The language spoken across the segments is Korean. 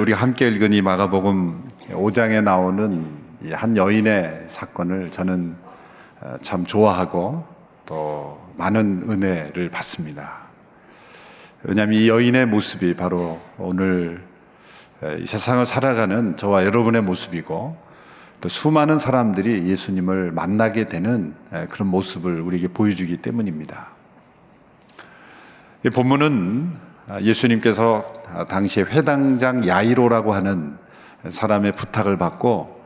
우리 함께 읽은 이 마가복음 5장에 나오는 이 한 여인의 사건을 저는 참 좋아하고 또 많은 은혜를 받습니다. 왜냐하면 이 여인의 모습이 바로 오늘 이 세상을 살아가는 저와 여러분의 모습이고, 또 수많은 사람들이 예수님을 만나게 되는 그런 모습을 우리에게 보여주기 때문입니다. 이 본문은 예수님께서 당시에 회당장 야이로라고 하는 사람의 부탁을 받고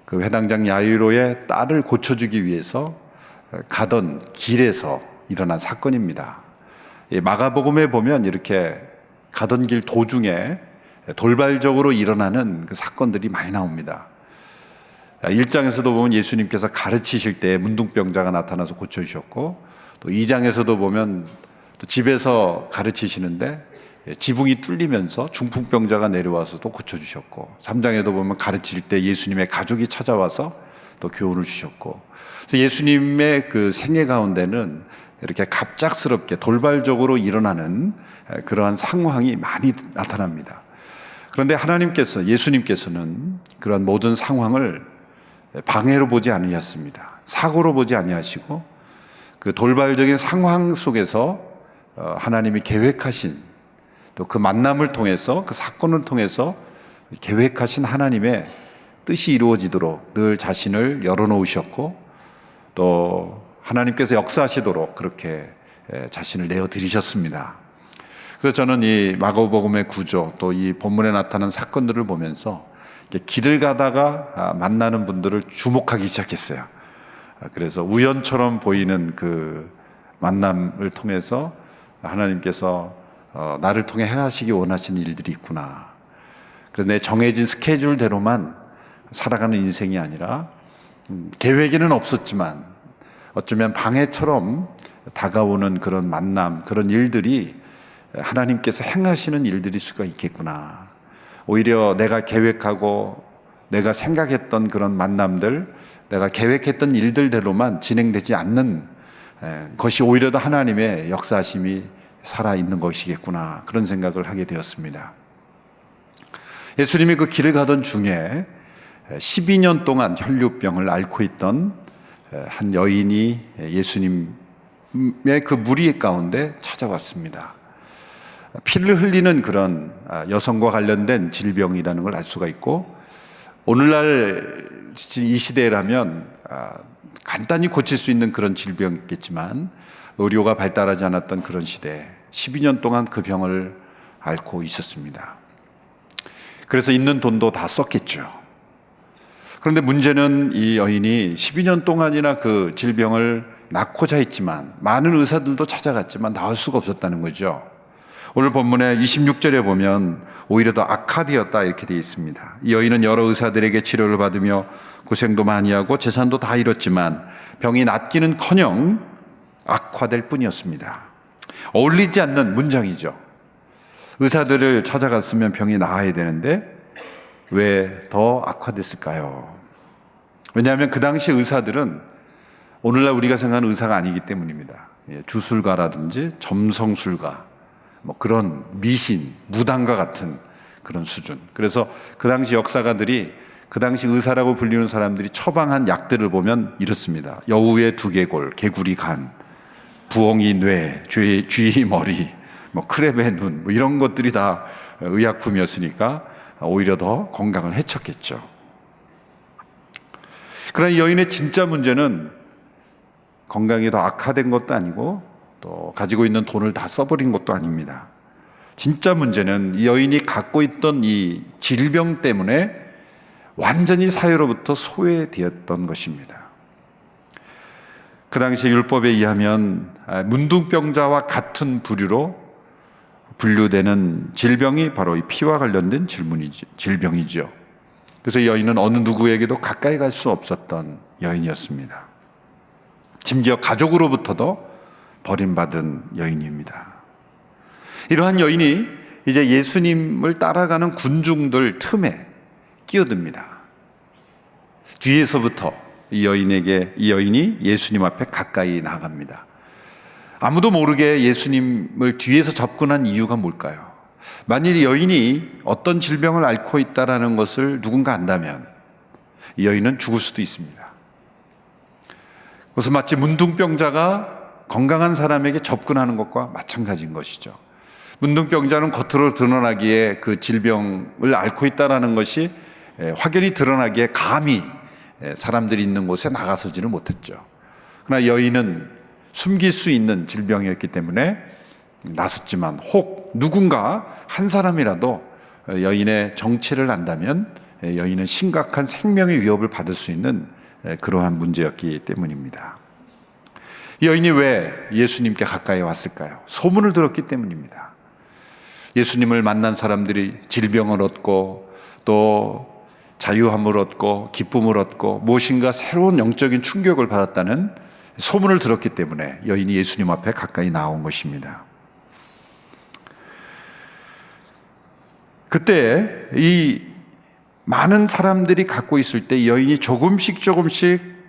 그 회당장 야이로의 딸을 고쳐주기 위해서 가던 길에서 일어난 사건입니다. 마가복음에 보면 이렇게 가던 길 도중에 돌발적으로 일어나는 그 사건들이 많이 나옵니다. 1장에서도 보면 예수님께서 가르치실 때 문둥병자가 나타나서 고쳐주셨고, 또 2장에서도 보면 또 집에서 가르치시는데 지붕이 뚫리면서 중풍병자가 내려와서도 고쳐주셨고, 3장에도 보면 가르칠 때 예수님의 가족이 찾아와서 또 교훈을 주셨고, 그래서 예수님의 그 생애 가운데는 이렇게 갑작스럽게 돌발적으로 일어나는 그러한 상황이 많이 나타납니다. 그런데 예수님께서는 그런 모든 상황을 방해로 보지 아니하셨습니다. 사고로 보지 아니하시고 그 돌발적인 상황 속에서 하나님이 계획하신, 또 그 만남을 통해서, 그 사건을 통해서 계획하신 하나님의 뜻이 이루어지도록 늘 자신을 열어놓으셨고, 또 하나님께서 역사하시도록 그렇게 자신을 내어드리셨습니다. 그래서 저는 이 마가복음의 구조, 또 이 본문에 나타난 사건들을 보면서 길을 가다가 만나는 분들을 주목하기 시작했어요. 그래서 우연처럼 보이는 그 만남을 통해서 하나님께서 나를 통해 행하시기 원하시는 일들이 있구나. 그래서 내 정해진 스케줄대로만 살아가는 인생이 아니라 계획에는 없었지만 어쩌면 방해처럼 다가오는 그런 만남, 그런 일들이 하나님께서 행하시는 일들일 수가 있겠구나. 오히려 내가 계획하고 내가 생각했던 그런 만남들, 내가 계획했던 일들대로만 진행되지 않는 것이 오히려 더 하나님의 역사하심이 살아있는 것이겠구나, 그런 생각을 하게 되었습니다. 예수님이 그 길을 가던 중에 12년 동안 혈류병을 앓고 있던 한 여인이 예수님의 그 무리 가운데 찾아왔습니다. 피를 흘리는 그런 여성과 관련된 질병이라는 걸 알 수가 있고, 오늘날 이 시대라면 간단히 고칠 수 있는 그런 질병이겠지만 의료가 발달하지 않았던 그런 시대, 12년 동안 그 병을 앓고 있었습니다. 그래서 있는 돈도 다 썼겠죠. 그런데 문제는 이 여인이 12년 동안이나 그 질병을 낳고자 했지만, 많은 의사들도 찾아갔지만 나을 수가 없었다는 거죠. 오늘 본문의 26절에 보면 오히려 더 악화되었다 이렇게 되어 있습니다. 이 여인은 여러 의사들에게 치료를 받으며 고생도 많이 하고 재산도 다 잃었지만 병이 낫기는커녕 악화될 뿐이었습니다. 어울리지 않는 문장이죠. 의사들을 찾아갔으면 병이 나아야 되는데 왜 더 악화됐을까요? 왜냐하면 그 당시 의사들은 오늘날 우리가 생각하는 의사가 아니기 때문입니다. 주술가라든지 점성술가, 그런 미신, 무당과 같은 그런 수준. 그래서 그 당시 역사가들이, 그 당시 의사라고 불리는 사람들이 처방한 약들을 보면 이렇습니다. 여우의 두개골, 개구리 간, 부엉이 뇌, 쥐 머리, 크랩의 눈, 이런 것들이 다 의약품이었으니까 오히려 더 건강을 해쳤겠죠. 그러나 이 여인의 진짜 문제는 건강이 더 악화된 것도 아니고 또 가지고 있는 돈을 다 써버린 것도 아닙니다. 진짜 문제는 이 여인이 갖고 있던 이 질병 때문에 완전히 사회로부터 소외되었던 것입니다. 그 당시 율법에 의하면 문둥병자와 같은 부류로 분류되는 질병이 바로 이 피와 관련된 질병이죠. 그래서 이 여인은 어느 누구에게도 가까이 갈 수 없었던 여인이었습니다. 심지어 가족으로부터도 버림받은 여인입니다. 이러한 여인이 이제 예수님을 따라가는 군중들 틈에 끼어듭니다. 뒤에서부터 이 여인이 예수님 앞에 가까이 나갑니다. 아무도 모르게 예수님을 뒤에서 접근한 이유가 뭘까요? 만일 이 여인이 어떤 질병을 앓고 있다는 것을 누군가 안다면 이 여인은 죽을 수도 있습니다. 그것은 마치 문둥병자가 건강한 사람에게 접근하는 것과 마찬가지인 것이죠. 문둥병자는 겉으로 드러나기에 그 질병을 앓고 있다는 것이 확연히 드러나기에 감히 사람들이 있는 곳에 나가서지를 못했죠. 그러나 여인은 숨길 수 있는 질병이었기 때문에 나섰지만 혹 누군가 한 사람이라도 여인의 정체를 안다면 여인은 심각한 생명의 위협을 받을 수 있는 그러한 문제였기 때문입니다. 여인이 왜 예수님께 가까이 왔을까요? 소문을 들었기 때문입니다. 예수님을 만난 사람들이 질병을 얻고 또 자유함을 얻고 기쁨을 얻고 무엇인가 새로운 영적인 충격을 받았다는 소문을 들었기 때문에 여인이 예수님 앞에 가까이 나온 것입니다. 그때 이 많은 사람들이 갖고 있을 때 여인이 조금씩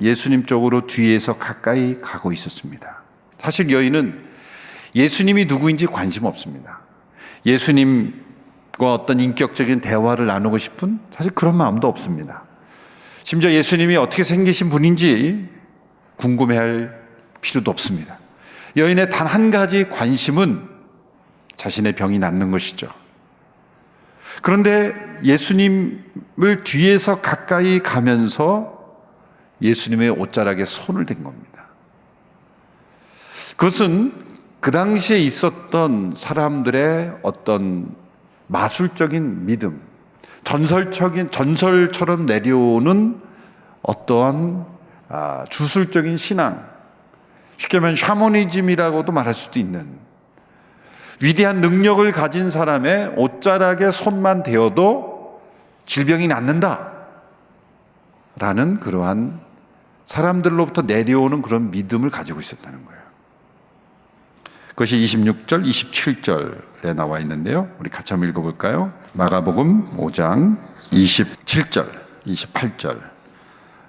예수님 쪽으로 뒤에서 가까이 가고 있었습니다. 사실 여인은 예수님이 누구인지 관심 없습니다. 예수님과 어떤 인격적인 대화를 나누고 싶은 사실 그런 마음도 없습니다. 심지어 예수님이 어떻게 생기신 분인지 궁금해할 필요도 없습니다. 여인의 단 한 가지 관심은 자신의 병이 낫는 것이죠. 그런데 예수님을 뒤에서 가까이 가면서 예수님의 옷자락에 손을 댄 겁니다. 그것은 그 당시에 있었던 사람들의 어떤 마술적인 믿음, 전설처럼 내려오는 어떠한 주술적인 신앙, 쉽게 말하면 샤머니즘이라고도 말할 수도 있는 위대한 능력을 가진 사람의 옷자락에 손만 대어도 질병이 낫는다 라는 그러한 사람들로부터 내려오는 그런 믿음을 가지고 있었다는 거예요. 그것이 26절, 27절에 나와 있는데요. 우리 같이 한번 읽어볼까요? 마가복음 5장 27절, 28절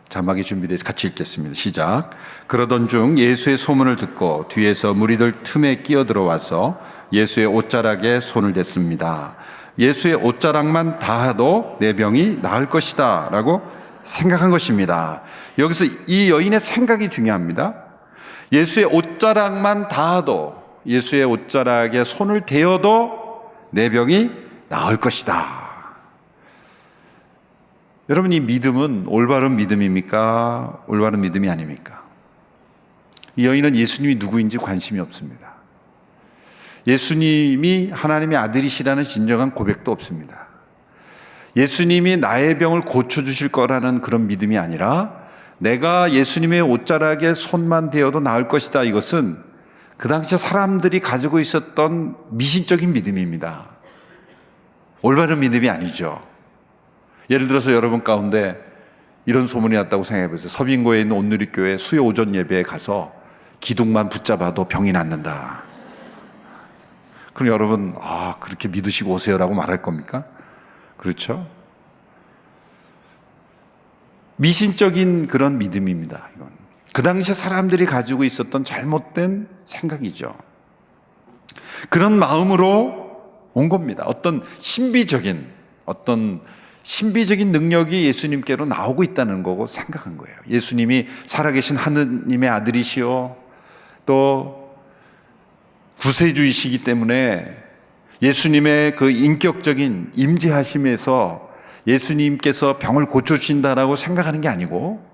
자막이 준비돼서 같이 읽겠습니다. 시작. 그러던 중 예수의 소문을 듣고 뒤에서 무리들 틈에 끼어들어와서 예수의 옷자락에 손을 댔습니다. 예수의 옷자락만 닿아도 내 병이 나을 것이다 라고 생각한 것입니다. 여기서 이 여인의 생각이 중요합니다. 예수의 옷자락만 닿아도, 예수의 옷자락에 손을 대어도 내 병이 나을 것이다. 여러분, 이 믿음은 올바른 믿음입니까? 올바른 믿음이 아닙니까? 이 여인은 예수님이 누구인지 관심이 없습니다. 예수님이 하나님의 아들이시라는 진정한 고백도 없습니다. 예수님이 나의 병을 고쳐주실 거라는 그런 믿음이 아니라 내가 예수님의 옷자락에 손만 대어도 나을 것이다. 이것은 그 당시에 사람들이 가지고 있었던 미신적인 믿음입니다. 올바른 믿음이 아니죠. 예를 들어서 여러분 가운데 이런 소문이 났다고 생각해 보세요. 서빙고에 있는 온누리교회 수요 오전 예배에 가서 기둥만 붙잡아도 병이 낫는다. 그럼 여러분, 그렇게 믿으시고 오세요라고 말할 겁니까? 그렇죠? 미신적인 그런 믿음입니다. 이건 그 당시에 사람들이 가지고 있었던 잘못된 생각이죠. 그런 마음으로 온 겁니다. 어떤 신비적인 능력이 예수님께로 나오고 있다는 거고 생각한 거예요. 예수님이 살아계신 하느님의 아들이시오, 또 구세주이시기 때문에 예수님의 그 인격적인 임재하심에서 예수님께서 병을 고쳐주신다라고 생각하는 게 아니고,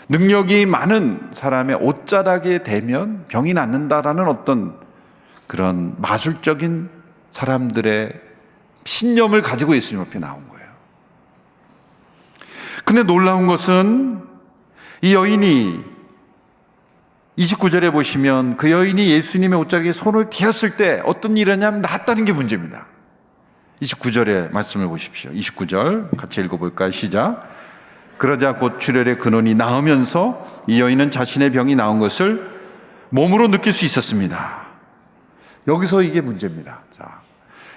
능력이 많은 사람의 옷자락에 대면 병이 낫는다라는 어떤 그런 마술적인 사람들의 신념을 가지고 예수님 앞에 나온 거예요. 근데 놀라운 것은 이 여인이 29절에 보시면 그 여인이 예수님의 옷자락에 손을 대었을 때 어떤 일이 일어나냐면 낫다는 게 문제입니다. 29절의 말씀을 보십시오. 29절 같이 읽어볼까요? 시작. 그러자 곧 출혈의 근원이 나으면서 이 여인은 자신의 병이 나은 것을 몸으로 느낄 수 있었습니다. 여기서 이게 문제입니다. 자,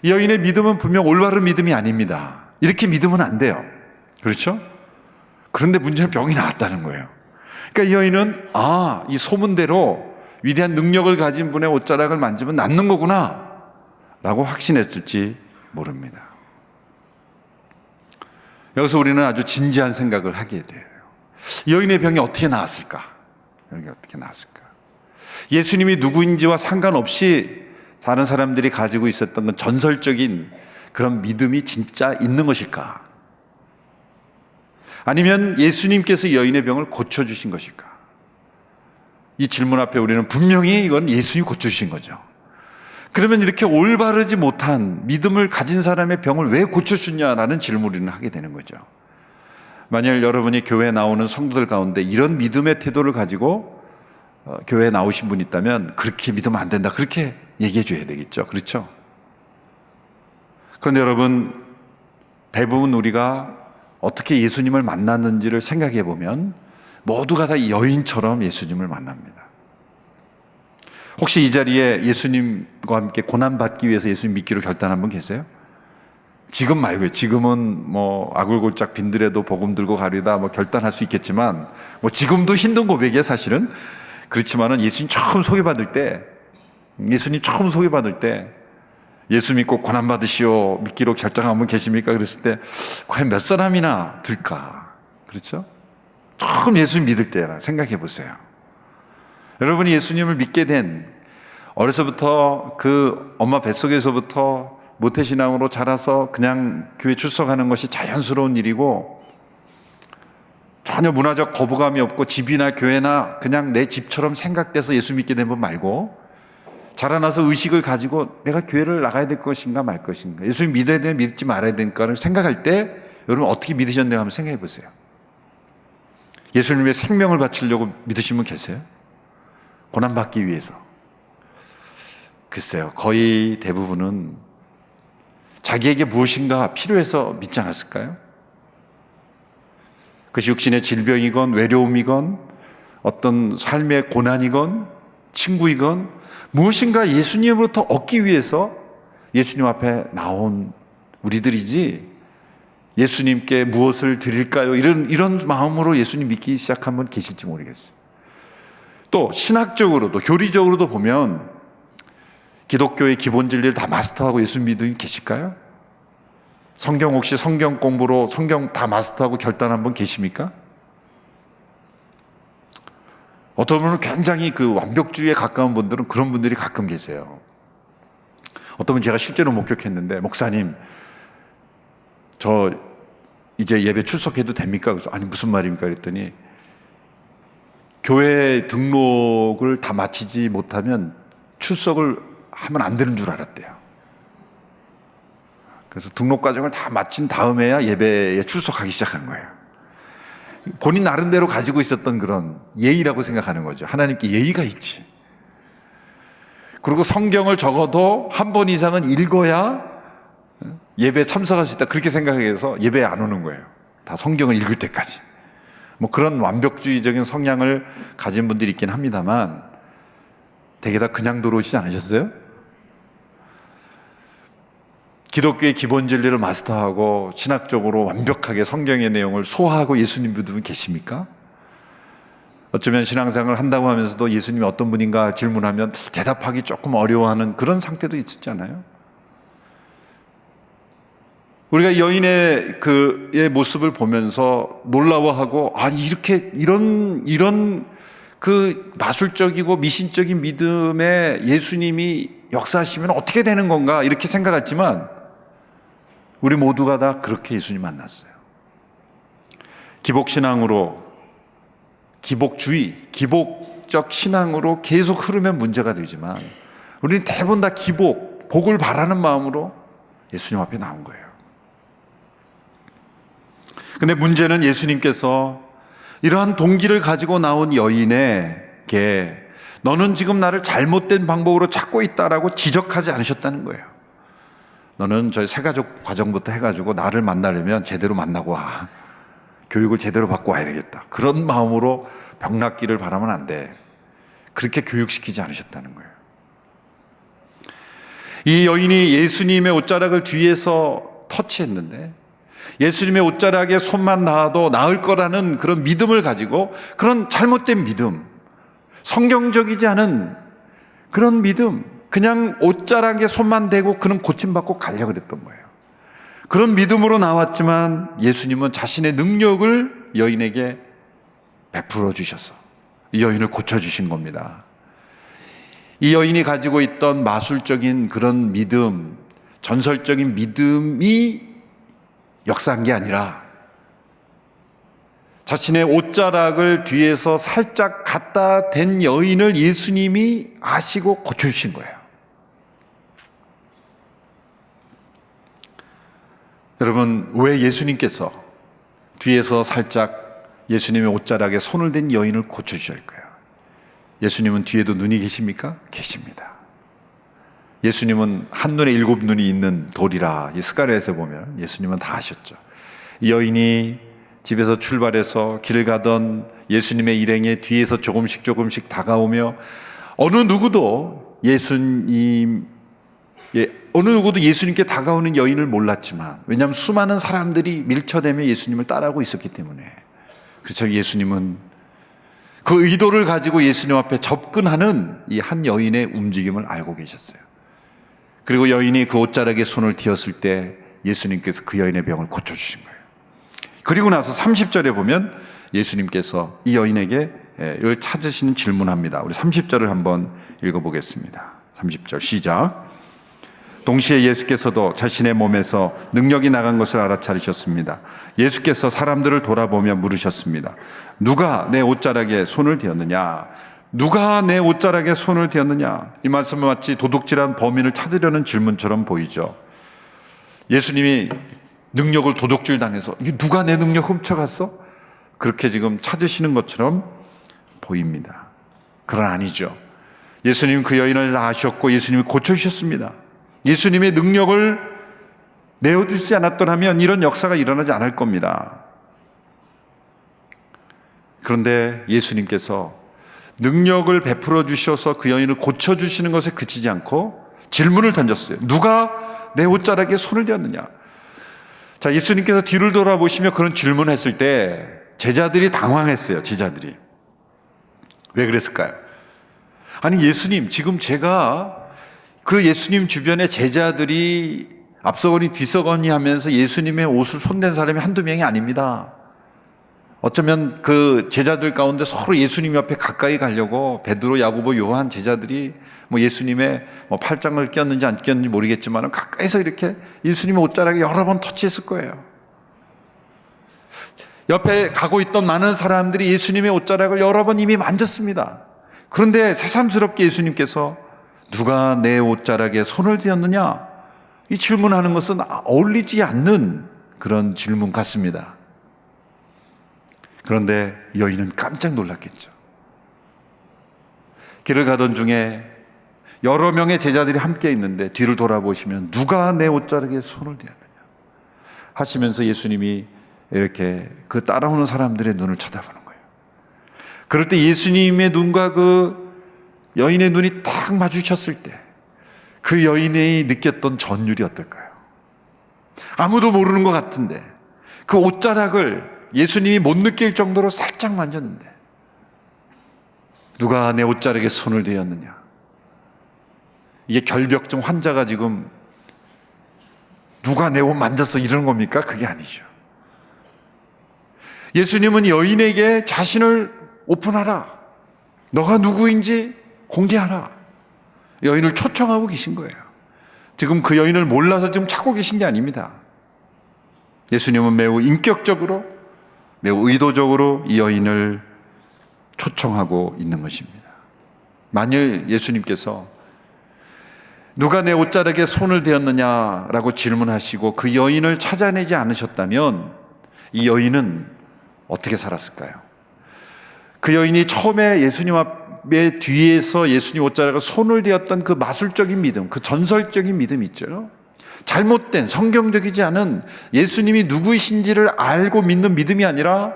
이 여인의 믿음은 분명 올바른 믿음이 아닙니다. 이렇게 믿으면 안 돼요. 그렇죠? 그런데 문제는 병이 나았다는 거예요. 그러니까 이 여인은 이 소문대로 위대한 능력을 가진 분의 옷자락을 만지면 낫는 거구나 라고 확신했을지 모릅니다. 여기서 우리는 아주 진지한 생각을 하게 돼요. 여인의 병이 어떻게 나았을까? 여기 어떻게 나았을까? 예수님이 누구인지와 상관없이 다른 사람들이 가지고 있었던 건 전설적인 그런 믿음이 진짜 있는 것일까? 아니면 예수님께서 여인의 병을 고쳐주신 것일까? 이 질문 앞에 우리는 분명히 이건 예수님이 고쳐주신 거죠. 그러면 이렇게 올바르지 못한 믿음을 가진 사람의 병을 왜 고쳐주냐라는 질문을 하게 되는 거죠. 만약 여러분이 교회에 나오는 성도들 가운데 이런 믿음의 태도를 가지고 교회에 나오신 분이 있다면 그렇게 믿으면 안 된다, 그렇게 얘기해 줘야 되겠죠. 그렇죠? 그런데 여러분, 대부분 우리가 어떻게 예수님을 만났는지를 생각해 보면 모두가 다 여인처럼 예수님을 만납니다. 혹시 이 자리에 예수님과 함께 고난받기 위해서 예수님 믿기로 결단한 분 계세요? 지금 말고요. 지금은 뭐 아굴골짝 빈들에도 복음 들고 가리다 뭐 결단할 수 있겠지만, 뭐 지금도 힘든 고백이에요, 사실은. 그렇지만은 예수님 처음 소개받을 때 예수 믿고 고난받으시오 믿기로 결정한 분 계십니까? 그랬을 때 과연 몇 사람이나 들까? 그렇죠? 처음 예수님 믿을 때라 생각해 보세요. 여러분이 예수님을 믿게 된 어려서부터 그 엄마 뱃속에서부터 모태신앙으로 자라서 그냥 교회 출석하는 것이 자연스러운 일이고 전혀 문화적 거부감이 없고 집이나 교회나 그냥 내 집처럼 생각돼서 예수 믿게 된 분 말고, 자라나서 의식을 가지고 내가 교회를 나가야 될 것인가 말 것인가, 예수님 믿어야 되나 믿지 말아야 될까를 생각할 때 여러분 어떻게 믿으셨는가 한번 생각해 보세요. 예수님의 생명을 바치려고 믿으신 분 계세요? 고난받기 위해서. 글쎄요, 거의 대부분은 자기에게 무엇인가 필요해서 믿지 않았을까요? 그것이 육신의 질병이건 외로움이건 어떤 삶의 고난이건 친구이건 무엇인가 예수님으로부터 얻기 위해서 예수님 앞에 나온 우리들이지, 예수님께 무엇을 드릴까요? 이런 마음으로 예수님 믿기 시작한 분 계실지 모르겠어요. 또 신학적으로도 교리적으로도 보면 기독교의 기본 진리를 다 마스터하고 예수 믿는 분 계실까요? 성경 혹시 성경 공부로 성경 다 마스터하고 결단한 분 계십니까? 어떤 분은 굉장히 그 완벽주의에 가까운 분들은 그런 분들이 가끔 계세요. 어떤 분 제가 실제로 목격했는데, 목사님 저 이제 예배 출석해도 됩니까? 그래서 아니 무슨 말입니까? 그랬더니 교회 등록을 다 마치지 못하면 출석을 하면 안 되는 줄 알았대요. 그래서 등록 과정을 다 마친 다음에야 예배에 출석하기 시작한 거예요. 본인 나름대로 가지고 있었던 그런 예의라고 생각하는 거죠. 하나님께 예의가 있지. 그리고 성경을 적어도 한 번 이상은 읽어야 예배에 참석할 수 있다, 그렇게 생각해서 예배에 안 오는 거예요. 다 성경을 읽을 때까지. 뭐 그런 완벽주의적인 성향을 가진 분들이 있긴 합니다만 되게 다 그냥 들어오시지 않으셨어요? 기독교의 기본 진리를 마스터하고 신학적으로 완벽하게 성경의 내용을 소화하고 예수님 믿는 분 계십니까? 어쩌면 신앙생활을 한다고 하면서도 예수님이 어떤 분인가 질문하면 대답하기 조금 어려워하는 그런 상태도 있었잖아요. 우리가 여인의 그의 모습을 보면서 놀라워하고, 아니 이렇게 이런 그 마술적이고 미신적인 믿음에 예수님이 역사하시면 어떻게 되는 건가 이렇게 생각했지만, 우리 모두가 다 그렇게 예수님 만났어요. 기복신앙으로, 기복적 신앙으로 계속 흐르면 문제가 되지만 우리는 대부분 다 복을 바라는 마음으로 예수님 앞에 나온 거예요. 근데 문제는 예수님께서 이러한 동기를 가지고 나온 여인에게 너는 지금 나를 잘못된 방법으로 찾고 있다라고 지적하지 않으셨다는 거예요. 너는 저희 새가족 과정부터 해가지고 나를 만나려면 제대로 만나고 와. 교육을 제대로 받고 와야 되겠다. 그런 마음으로 병 낫기를 바라면 안 돼. 그렇게 교육시키지 않으셨다는 거예요. 이 여인이 예수님의 옷자락을 뒤에서 터치했는데 예수님의 옷자락에 손만 닿아도 나을 거라는 그런 믿음을 가지고, 그런 잘못된 믿음, 성경적이지 않은 그런 믿음, 그냥 옷자락에 손만 대고 그는 고침받고 가려고 그랬던 거예요. 그런 믿음으로 나왔지만 예수님은 자신의 능력을 여인에게 베풀어 주셔서 이 여인을 고쳐주신 겁니다. 이 여인이 가지고 있던 마술적인 그런 믿음, 전설적인 믿음이 역사한 게 아니라 자신의 옷자락을 뒤에서 살짝 갖다 댄 여인을 예수님이 아시고 고쳐주신 거예요. 여러분, 왜 예수님께서 뒤에서 살짝 예수님의 옷자락에 손을 댄 여인을 고쳐주실 거예요? 예수님은 뒤에도 눈이 계십니까? 계십니다. 예수님은 한눈에 7눈이 있는 돌이라 이 스가랴에서 보면 예수님은 다 아셨죠. 이 여인이 집에서 출발해서 길을 가던 예수님의 일행에 뒤에서 조금씩 다가오며 어느 누구도 예수님께 다가오는 여인을 몰랐지만, 왜냐하면 수많은 사람들이 밀쳐대며 예수님을 따라오고 있었기 때문에, 그렇죠. 예수님은 그 의도를 가지고 예수님 앞에 접근하는 이 한 여인의 움직임을 알고 계셨어요. 그리고 여인이 그 옷자락에 손을 띄었을 때 예수님께서 그 여인의 병을 고쳐주신 거예요. 그리고 나서 30절에 보면 예수님께서 이 여인에게 이걸 찾으시는 질문합니다. 우리 30절을 한번 읽어보겠습니다. 30절 시작. 동시에 예수께서도 자신의 몸에서 능력이 나간 것을 알아차리셨습니다. 예수께서 사람들을 돌아보며 물으셨습니다. 누가 내 옷자락에 손을 대었느냐? 누가 내 옷자락에 손을 대었느냐? 이 말씀은 마치 도둑질한 범인을 찾으려는 질문처럼 보이죠. 예수님이 능력을 도둑질 당해서 누가 내 능력 훔쳐갔어? 그렇게 지금 찾으시는 것처럼 보입니다. 그건 아니죠. 예수님은 그 여인을 아셨고 예수님이 고쳐주셨습니다. 예수님의 능력을 내어주시지 않았더라면 이런 역사가 일어나지 않을 겁니다. 그런데 예수님께서 능력을 베풀어 주셔서 그 여인을 고쳐주시는 것에 그치지 않고 질문을 던졌어요. 누가 내 옷자락에 손을 대었느냐? 자, 예수님께서 뒤를 돌아보시며 그런 질문했을 때 제자들이 당황했어요. 제자들이. 왜 그랬을까요? 아니, 예수님, 지금 제가 그 예수님 주변에 제자들이 앞서거니 뒤서거니 하면서 예수님의 옷을 손댄 사람이 한두 명이 아닙니다. 어쩌면 그 제자들 가운데 서로 예수님 옆에 가까이 가려고 베드로, 야고보, 요한 제자들이 예수님의 팔짱을 꼈는지 안 꼈는지 모르겠지만 가까이서 이렇게 예수님의 옷자락에 여러 번 터치했을 거예요. 옆에 가고 있던 많은 사람들이 예수님의 옷자락을 여러 번 이미 만졌습니다. 그런데 새삼스럽게 예수님께서 누가 내 옷자락에 손을 대었느냐? 이 질문하는 것은 어울리지 않는 그런 질문 같습니다. 그런데 여인은 깜짝 놀랐겠죠. 길을 가던 중에 여러 명의 제자들이 함께 있는데 뒤를 돌아보시면 누가 내 옷자락에 손을 대었느냐 하시면서 예수님이 이렇게 그 따라오는 사람들의 눈을 쳐다보는 거예요. 그럴 때 예수님의 눈과 그 여인의 눈이 딱 마주쳤을 때 그 여인이 느꼈던 전율이 어떨까요? 아무도 모르는 것 같은데 그 옷자락을 예수님이 못 느낄 정도로 살짝 만졌는데 누가 내 옷자락에 손을 대었느냐? 이게 결벽증 환자가 지금 누가 내 옷 만졌어 이러는 겁니까? 그게 아니죠. 예수님은 여인에게 자신을 오픈하라. 너가 누구인지 공개하라. 여인을 초청하고 계신 거예요. 지금 그 여인을 몰라서 지금 찾고 계신 게 아닙니다. 예수님은 매우 인격적으로, 매우 의도적으로 이 여인을 초청하고 있는 것입니다. 만일 예수님께서 누가 내 옷자락에 손을 대었느냐라고 질문하시고 그 여인을 찾아내지 않으셨다면 이 여인은 어떻게 살았을까요? 그 여인이 처음에 예수님 앞에 뒤에서 예수님 옷자락에 손을 대었던 그 마술적인 믿음, 그 전설적인 믿음 있죠. 잘못된 성경적이지 않은 예수님이 누구이신지를 알고 믿는 믿음이 아니라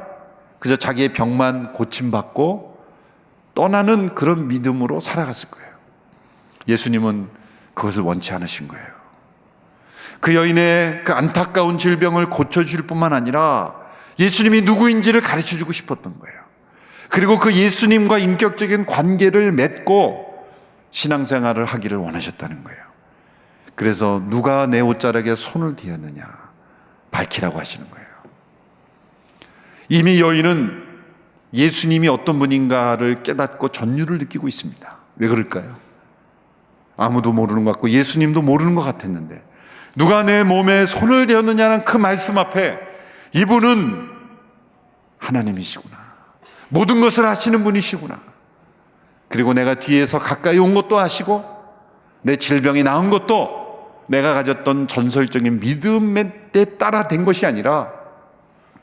그저 자기의 병만 고침받고 떠나는 그런 믿음으로 살아갔을 거예요. 예수님은 그것을 원치 않으신 거예요. 그 여인의 그 안타까운 질병을 고쳐주실 뿐만 아니라 예수님이 누구인지를 가르쳐주고 싶었던 거예요. 그리고 그 예수님과 인격적인 관계를 맺고 신앙생활을 하기를 원하셨다는 거예요. 그래서 누가 내 옷자락에 손을 대었느냐 밝히라고 하시는 거예요. 이미 여인은 예수님이 어떤 분인가를 깨닫고 전율을 느끼고 있습니다. 왜 그럴까요? 아무도 모르는 것 같고 예수님도 모르는 것 같았는데 누가 내 몸에 손을 대었느냐는 그 말씀 앞에 이분은 하나님이시구나, 모든 것을 아시는 분이시구나, 그리고 내가 뒤에서 가까이 온 것도 아시고 내 질병이 나은 것도 내가 가졌던 전설적인 믿음에 따라 된 것이 아니라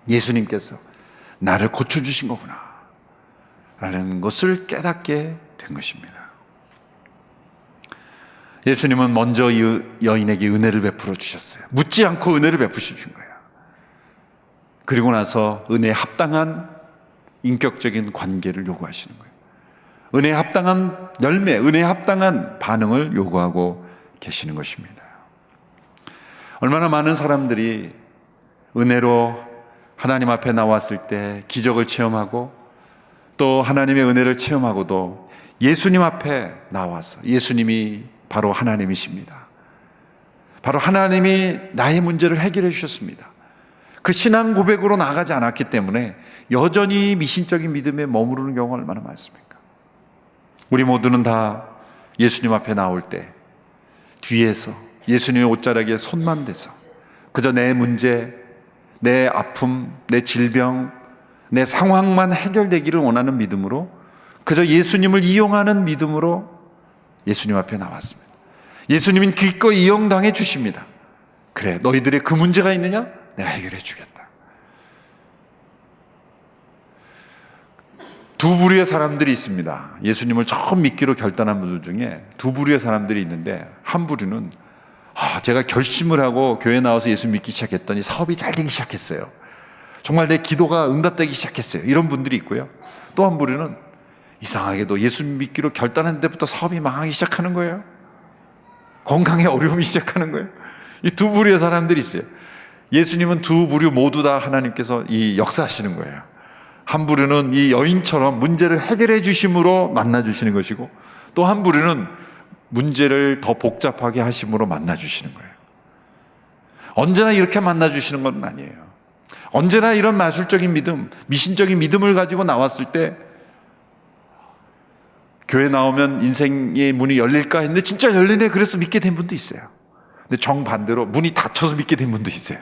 예수님께서 나를 고쳐주신 거구나 라는 것을 깨닫게 된 것입니다. 예수님은 먼저 이 여인에게 은혜를 베풀어 주셨어요. 묻지 않고 은혜를 베푸셔 준 거예요. 그리고 나서 은혜에 합당한 인격적인 관계를 요구하시는 거예요. 은혜에 합당한 열매, 은혜에 합당한 반응을 요구하고 계시는 것입니다. 얼마나 많은 사람들이 은혜로 하나님 앞에 나왔을 때 기적을 체험하고 또 하나님의 은혜를 체험하고도 예수님 앞에 나와서 예수님이 바로 하나님이십니다. 바로 하나님이 나의 문제를 해결해 주셨습니다. 그 신앙 고백으로 나가지 않았기 때문에 여전히 미신적인 믿음에 머무르는 경우가 얼마나 많습니까? 우리 모두는 다 예수님 앞에 나올 때 뒤에서 예수님의 옷자락에 손만 대서 그저 내 문제, 내 아픔, 내 질병, 내 상황만 해결되기를 원하는 믿음으로 그저 예수님을 이용하는 믿음으로 예수님 앞에 나왔습니다. 예수님은 기꺼이 이용당해 주십니다. 그래, 너희들의 그 문제가 있느냐? 내가 해결해 주겠다. 두 부류의 사람들이 있습니다. 예수님을 처음 믿기로 결단한 분들 중에 두 부류의 사람들이 있는데 한 부류는 제가 결심을 하고 교회 나와서 예수 믿기 시작했더니 사업이 잘 되기 시작했어요. 정말 내 기도가 응답되기 시작했어요. 이런 분들이 있고요. 또 한 부류는 이상하게도 예수 믿기로 결단한 데부터 사업이 망하기 시작하는 거예요. 건강에 어려움이 시작하는 거예요. 이 두 부류의 사람들이 있어요. 예수님은 두 부류 모두 다 하나님께서 이 역사하시는 거예요. 한 부류는 이 여인처럼 문제를 해결해 주심으로 만나 주시는 것이고 또 한 부류는 문제를 더 복잡하게 하심으로 만나 주시는 거예요. 언제나 이렇게 만나 주시는 건 아니에요. 언제나 이런 마술적인 믿음, 미신적인 믿음을 가지고 나왔을 때 교회 나오면 인생의 문이 열릴까 했는데 진짜 열리네 그래서 믿게 된 분도 있어요. 근데 정반대로 문이 닫혀서 믿게 된 분도 있어요.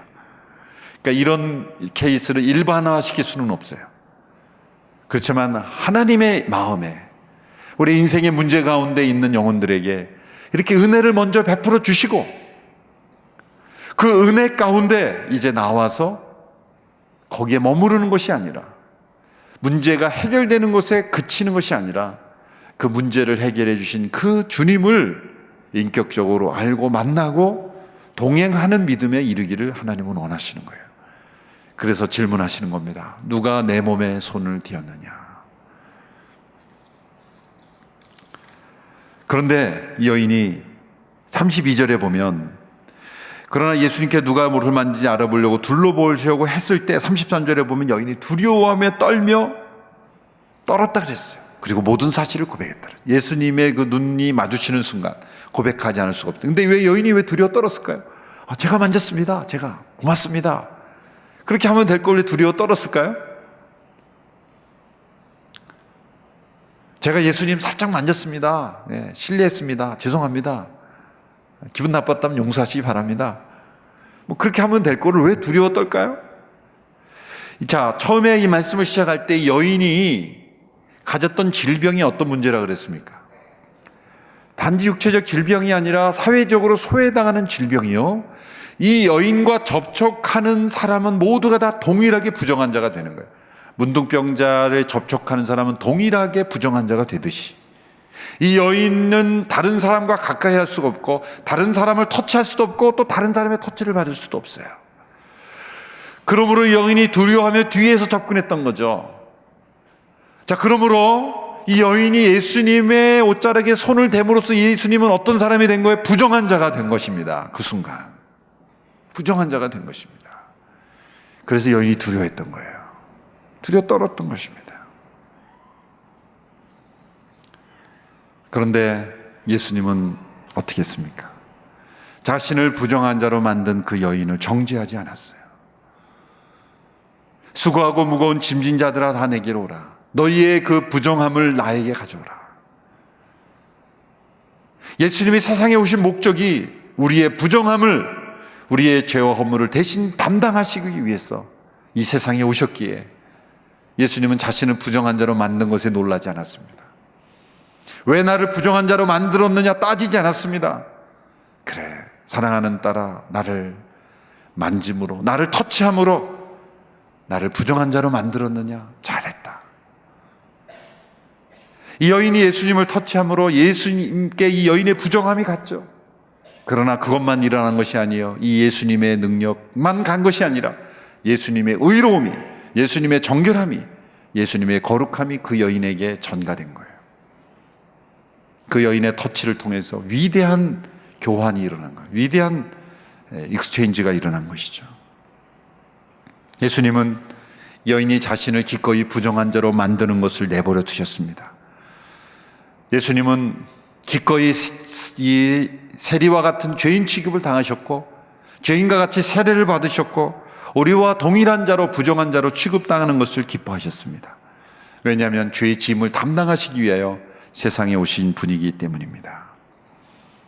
그러니까 이런 케이스를 일반화시킬 수는 없어요. 그렇지만 하나님의 마음에 우리 인생의 문제 가운데 있는 영혼들에게 이렇게 은혜를 먼저 베풀어 주시고 그 은혜 가운데 이제 나와서 거기에 머무르는 것이 아니라 문제가 해결되는 것에 그치는 것이 아니라 그 문제를 해결해 주신 그 주님을 인격적으로 알고 만나고 동행하는 믿음에 이르기를 하나님은 원하시는 거예요. 그래서 질문하시는 겁니다. 누가 내 몸에 손을 대었느냐? 그런데 이 여인이 32절에 보면 그러나 예수님께 누가 무엇을 만지는지 알아보려고 둘러보시려고 했을 때 33절에 보면 여인이 두려워하며 떨며 떨었다 그랬어요. 그리고 모든 사실을 고백했다. 예수님의 그 눈이 마주치는 순간 고백하지 않을 수가 없다. 근데 왜 여인이 왜 두려워 떨었을까요? 제가 만졌습니다. 제가 고맙습니다. 그렇게 하면 될 걸 왜 두려워 떨었을까요? 제가 예수님 살짝 만졌습니다. 네, 실례했습니다. 죄송합니다. 기분 나빴다면 용서하시기 바랍니다. 뭐 그렇게 하면 될 거를 왜 두려워 떨까요? 자, 처음에 이 말씀을 시작할 때 여인이 가졌던 질병이 어떤 문제라 그랬습니까? 단지 육체적 질병이 아니라 사회적으로 소외당하는 질병이요. 이 여인과 접촉하는 사람은 모두가 다 동일하게 부정한 자가 되는 거예요. 문둥병자를 접촉하는 사람은 동일하게 부정한 자가 되듯이 이 여인은 다른 사람과 가까이 할 수가 없고 다른 사람을 터치할 수도 없고 또 다른 사람의 터치를 받을 수도 없어요. 그러므로 여인이 두려워하며 뒤에서 접근했던 거죠. 자, 그러므로 이 여인이 예수님의 옷자락에 손을 댐으로써 예수님은 어떤 사람이 된 거예요? 부정한 자가 된 것입니다. 그 순간 부정한 자가 된 것입니다. 그래서 여인이 두려워했던 거예요. 두려워 떨었던 것입니다. 그런데 예수님은 어떻게 했습니까? 자신을 부정한 자로 만든 그 여인을 정죄하지 않았어요. 수고하고 무거운 짐진 자들아 다 내게로 오라. 너희의 그 부정함을 나에게 가져오라. 예수님이 세상에 오신 목적이 우리의 부정함을, 우리의 죄와 허물을 대신 담당하시기 위해서 이 세상에 오셨기에 예수님은 자신을 부정한 자로 만든 것에 놀라지 않았습니다. 왜 나를 부정한 자로 만들었느냐 따지지 않았습니다. 그래, 사랑하는 딸아, 나를 만짐으로, 나를 터치함으로 나를 부정한 자로 만들었느냐? 잘했다. 이 여인이 예수님을 터치함으로 예수님께 이 여인의 부정함이 갔죠. 그러나 그것만 일어난 것이 아니에요. 이 예수님의 능력만 간 것이 아니라 예수님의 의로움이, 예수님의 정결함이, 예수님의 거룩함이 그 여인에게 전가된 거예요. 그 여인의 터치를 통해서 위대한 교환이 일어난 거예요. 위대한 익스체인지가 일어난 것이죠. 예수님은 여인이 자신을 기꺼이 부정한 자로 만드는 것을 내버려 두셨습니다. 예수님은 기꺼이 이 세리와 같은 죄인 취급을 당하셨고, 죄인과 같이 세례를 받으셨고, 우리와 동일한 자로, 부정한 자로 취급당하는 것을 기뻐하셨습니다. 왜냐하면 죄의 짐을 담당하시기 위하여 세상에 오신 분이기 때문입니다.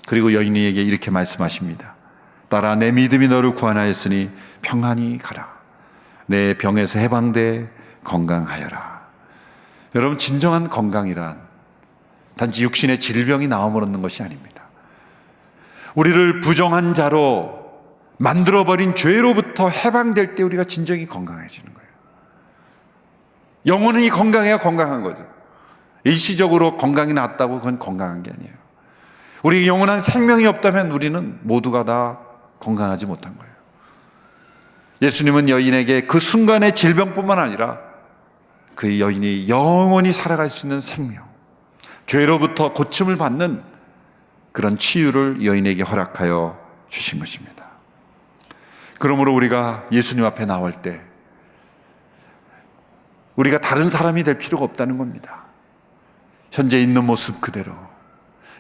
그리고 여인에게 이렇게 말씀하십니다. 딸아, 내 믿음이 너를 구원하였으니 평안히 가라. 내 병에서 해방돼 건강하여라. 여러분, 진정한 건강이란 단지 육신의 질병이 나음으로 것이 아닙니다. 우리를 부정한 자로 만들어버린 죄로부터 해방될 때 우리가 진정히 건강해지는 거예요. 영혼이 건강해야 건강한 거죠. 일시적으로 건강이 났다고 그건 건강한 게 아니에요. 우리 영원한 생명이 없다면 우리는 모두가 다 건강하지 못한 거예요. 예수님은 여인에게 그 순간의 질병뿐만 아니라 그 여인이 영원히 살아갈 수 있는 생명, 죄로부터 고침을 받는 그런 치유를 여인에게 허락하여 주신 것입니다. 그러므로 우리가 예수님 앞에 나올 때 우리가 다른 사람이 될 필요가 없다는 겁니다. 현재 있는 모습 그대로,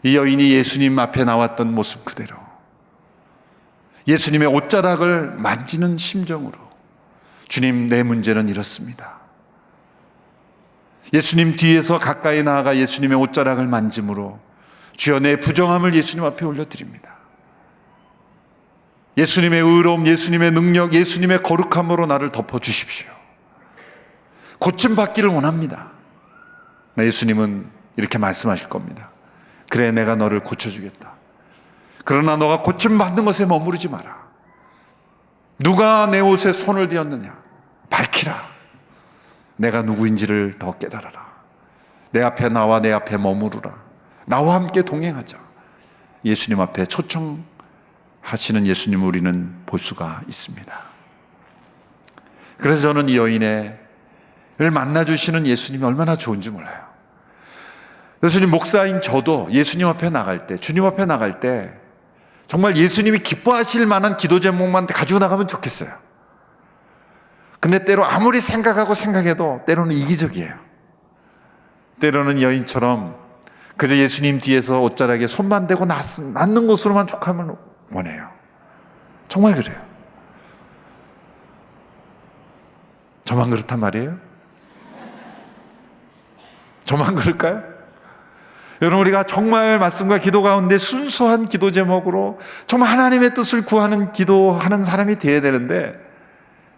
이 여인이 예수님 앞에 나왔던 모습 그대로, 예수님의 옷자락을 만지는 심정으로, 주님, 내 문제는 이렇습니다. 예수님 뒤에서 가까이 나아가 예수님의 옷자락을 만짐으로 주여 내 부정함을 예수님 앞에 올려드립니다. 예수님의 의로움, 예수님의 능력, 예수님의 거룩함으로 나를 덮어주십시오. 고침받기를 원합니다. 예수님은 이렇게 말씀하실 겁니다. 그래, 내가 너를 고쳐주겠다. 그러나 너가 고침받는 것에 머무르지 마라. 누가 내 옷에 손을 대었느냐? 밝히라. 내가 누구인지를 더 깨달아라. 내 앞에 나와 내 앞에 머무르라. 나와 함께 동행하자. 예수님 앞에 초청하시는 예수님을 우리는 볼 수가 있습니다. 그래서 저는 이 여인을 만나주시는 예수님이 얼마나 좋은지 몰라요. 예수님 목사인 저도 예수님 앞에 나갈 때, 주님 앞에 나갈 때 정말 예수님이 기뻐하실 만한 기도 제목만 가지고 나가면 좋겠어요. 근데 때로 아무리 생각해도 때로는 이기적이에요. 때로는 여인처럼 그저 예수님 뒤에서 옷자락에 손만 대고 낫는 것으로만 족하면 원해요. 정말 그래요. 저만 그렇단 말이에요? 저만 그럴까요? 여러분, 우리가 정말 말씀과 기도 가운데 순수한 기도 제목으로 정말 하나님의 뜻을 구하는 기도하는 사람이 되어야 되는데,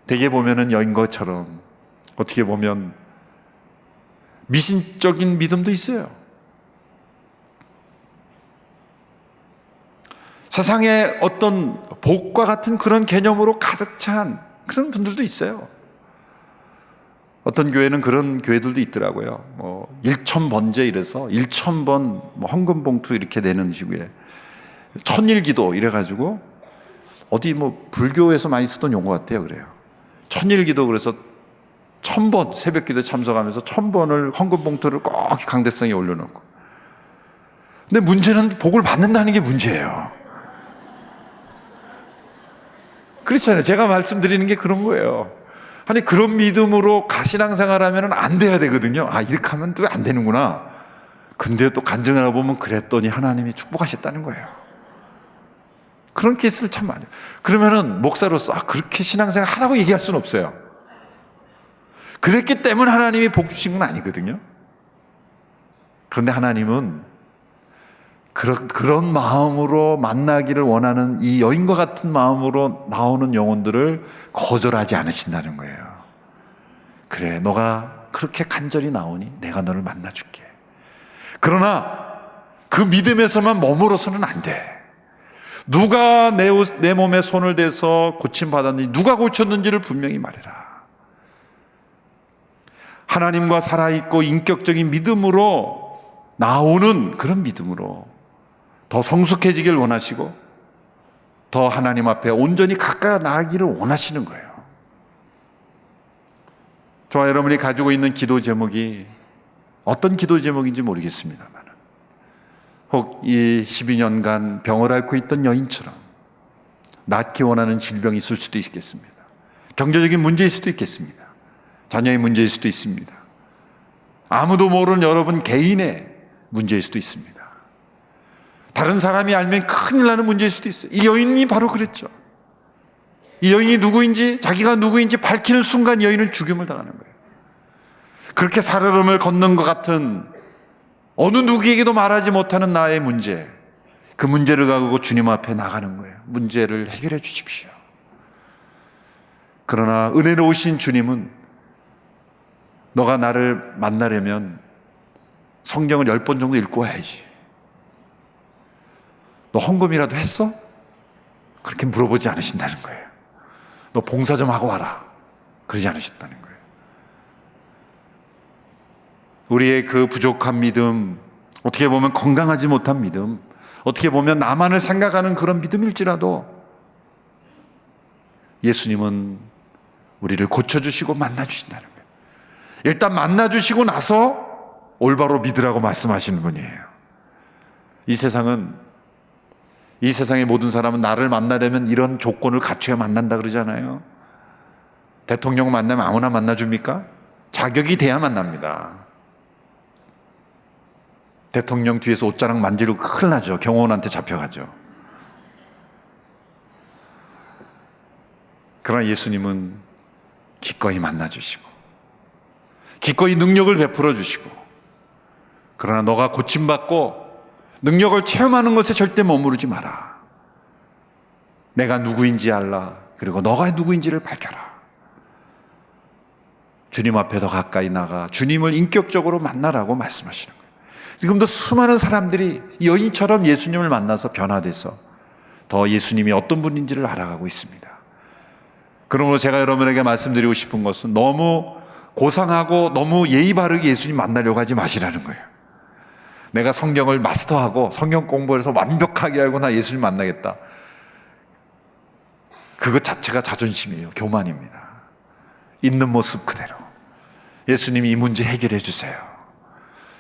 대개 보면은 여인 것처럼 어떻게 보면 미신적인 믿음도 있어요. 세상에 어떤 복과 같은 그런 개념으로 가득 찬 그런 분들도 있어요. 어떤 교회는 그런 교회들도 있더라고요. 1,000번제 이래서 1,000번 헌금 봉투 이렇게 내는 식의 천일기도 이래가지고 어디 불교에서 많이 쓰던 용어 같아요. 그래요. 천일기도 그래서 1,000번 새벽기도 참석하면서 1,000번을 헌금 봉투를 꼭 강대상에 올려놓고. 근데 문제는 복을 받는다는 게 문제예요. 그렇잖아요. 제가 말씀드리는 게 그런 거예요. 아니, 그런 믿음으로 가신앙생활 하면 안 돼야 되거든요. 이렇게 하면 또 안 되는구나. 근데 또 간증을 해보면 그랬더니 하나님이 축복하셨다는 거예요. 그런 케이스를 참 많이. 그러면은 목사로서 그렇게 신앙생활 하라고 얘기할 수는 없어요. 그랬기 때문에 하나님이 복 주신 건 아니거든요. 그런데 하나님은 그런 마음으로 만나기를 원하는 이 여인과 같은 마음으로 나오는 영혼들을 거절하지 않으신다는 거예요. 그래, 너가 그렇게 간절히 나오니 내가 너를 만나줄게. 그러나 그 믿음에서만 머물러서는 안 돼. 누가 내 몸에 손을 대서 고침받았는지, 누가 고쳤는지를 분명히 말해라. 하나님과 살아있고 인격적인 믿음으로 나오는 그런 믿음으로 더 성숙해지길 원하시고 더 하나님 앞에 온전히 가까이 나아가기를 원하시는 거예요. 저와 여러분이 가지고 있는 기도 제목이 어떤 기도 제목인지 모르겠습니다만 혹 이 12년간 병을 앓고 있던 여인처럼 낫기 원하는 질병이 있을 수도 있겠습니다. 경제적인 문제일 수도 있겠습니다. 자녀의 문제일 수도 있습니다. 아무도 모르는 여러분 개인의 문제일 수도 있습니다. 다른 사람이 알면 큰일 나는 문제일 수도 있어요. 이 여인이 바로 그랬죠. 이 여인이 누구인지, 자기가 누구인지 밝히는 순간 여인은 죽임을 당하는 거예요. 그렇게 살얼음을 걷는 것 같은 어느 누구에게도 말하지 못하는 나의 문제, 그 문제를 가지고 주님 앞에 나가는 거예요. 문제를 해결해 주십시오. 그러나 은혜로우신 주님은 너가 나를 만나려면 성경을 10번 정도 읽고 와야지. 너 헌금이라도 했어? 그렇게 물어보지 않으신다는 거예요. 너 봉사 좀 하고 와라. 그러지 않으셨다는 거예요. 우리의 그 부족한 믿음, 어떻게 보면 건강하지 못한 믿음, 어떻게 보면 나만을 생각하는 그런 믿음일지라도 예수님은 우리를 고쳐주시고 만나주신다는 거예요. 일단 만나주시고 나서 올바로 믿으라고 말씀하시는 분이에요. 이 세상의 모든 사람은 나를 만나려면 이런 조건을 갖춰야 만난다 그러잖아요. 대통령 만나면 아무나 만나줍니까? 자격이 돼야 만납니다. 대통령 뒤에서 옷자락 만지고 큰일 나죠. 경호원한테 잡혀가죠. 그러나 예수님은 기꺼이 만나주시고 기꺼이 능력을 베풀어 주시고, 그러나 너가 고침받고 능력을 체험하는 것에 절대 머무르지 마라. 내가 누구인지 알라. 그리고 너가 누구인지를 밝혀라. 주님 앞에 더 가까이 나가 주님을 인격적으로 만나라고 말씀하시는 거예요. 지금도 수많은 사람들이 여인처럼 예수님을 만나서 변화돼서 더 예수님이 어떤 분인지를 알아가고 있습니다. 그러므로 제가 여러분에게 말씀드리고 싶은 것은 너무 고상하고 너무 예의 바르게 예수님 만나려고 하지 마시라는 거예요. 내가 성경을 마스터하고 성경 공부해서 완벽하게 알고 나 예수님 만나겠다. 그것 자체가 자존심이에요. 교만입니다. 있는 모습 그대로 예수님이 이 문제 해결해 주세요.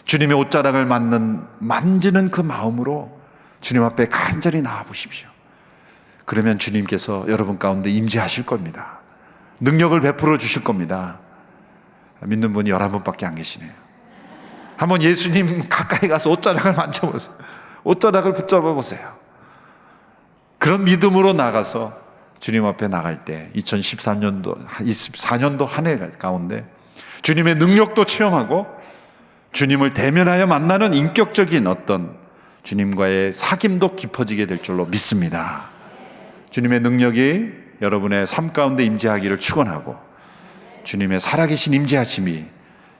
주님의 옷자락을 만지는 그 마음으로 주님 앞에 간절히 나와 보십시오. 그러면 주님께서 여러분 가운데 임재하실 겁니다. 능력을 베풀어 주실 겁니다. 믿는 분이 11분밖에 안 계시네요. 한번 예수님 가까이 가서 옷자락을 만져보세요. 옷자락을 붙잡아 보세요. 그런 믿음으로 나가서 주님 앞에 나갈 때 2013년도, 24년도 한 해 가운데 주님의 능력도 체험하고 주님을 대면하여 만나는 인격적인 어떤 주님과의 사귐도 깊어지게 될 줄로 믿습니다. 주님의 능력이 여러분의 삶 가운데 임재하기를 축원하고 주님의 살아계신 임재하심이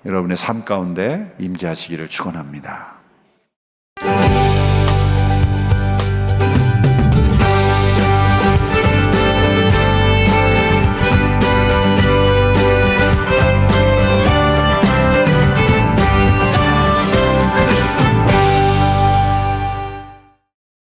여러분의 삶 가운데 임재하시기를 축원합니다.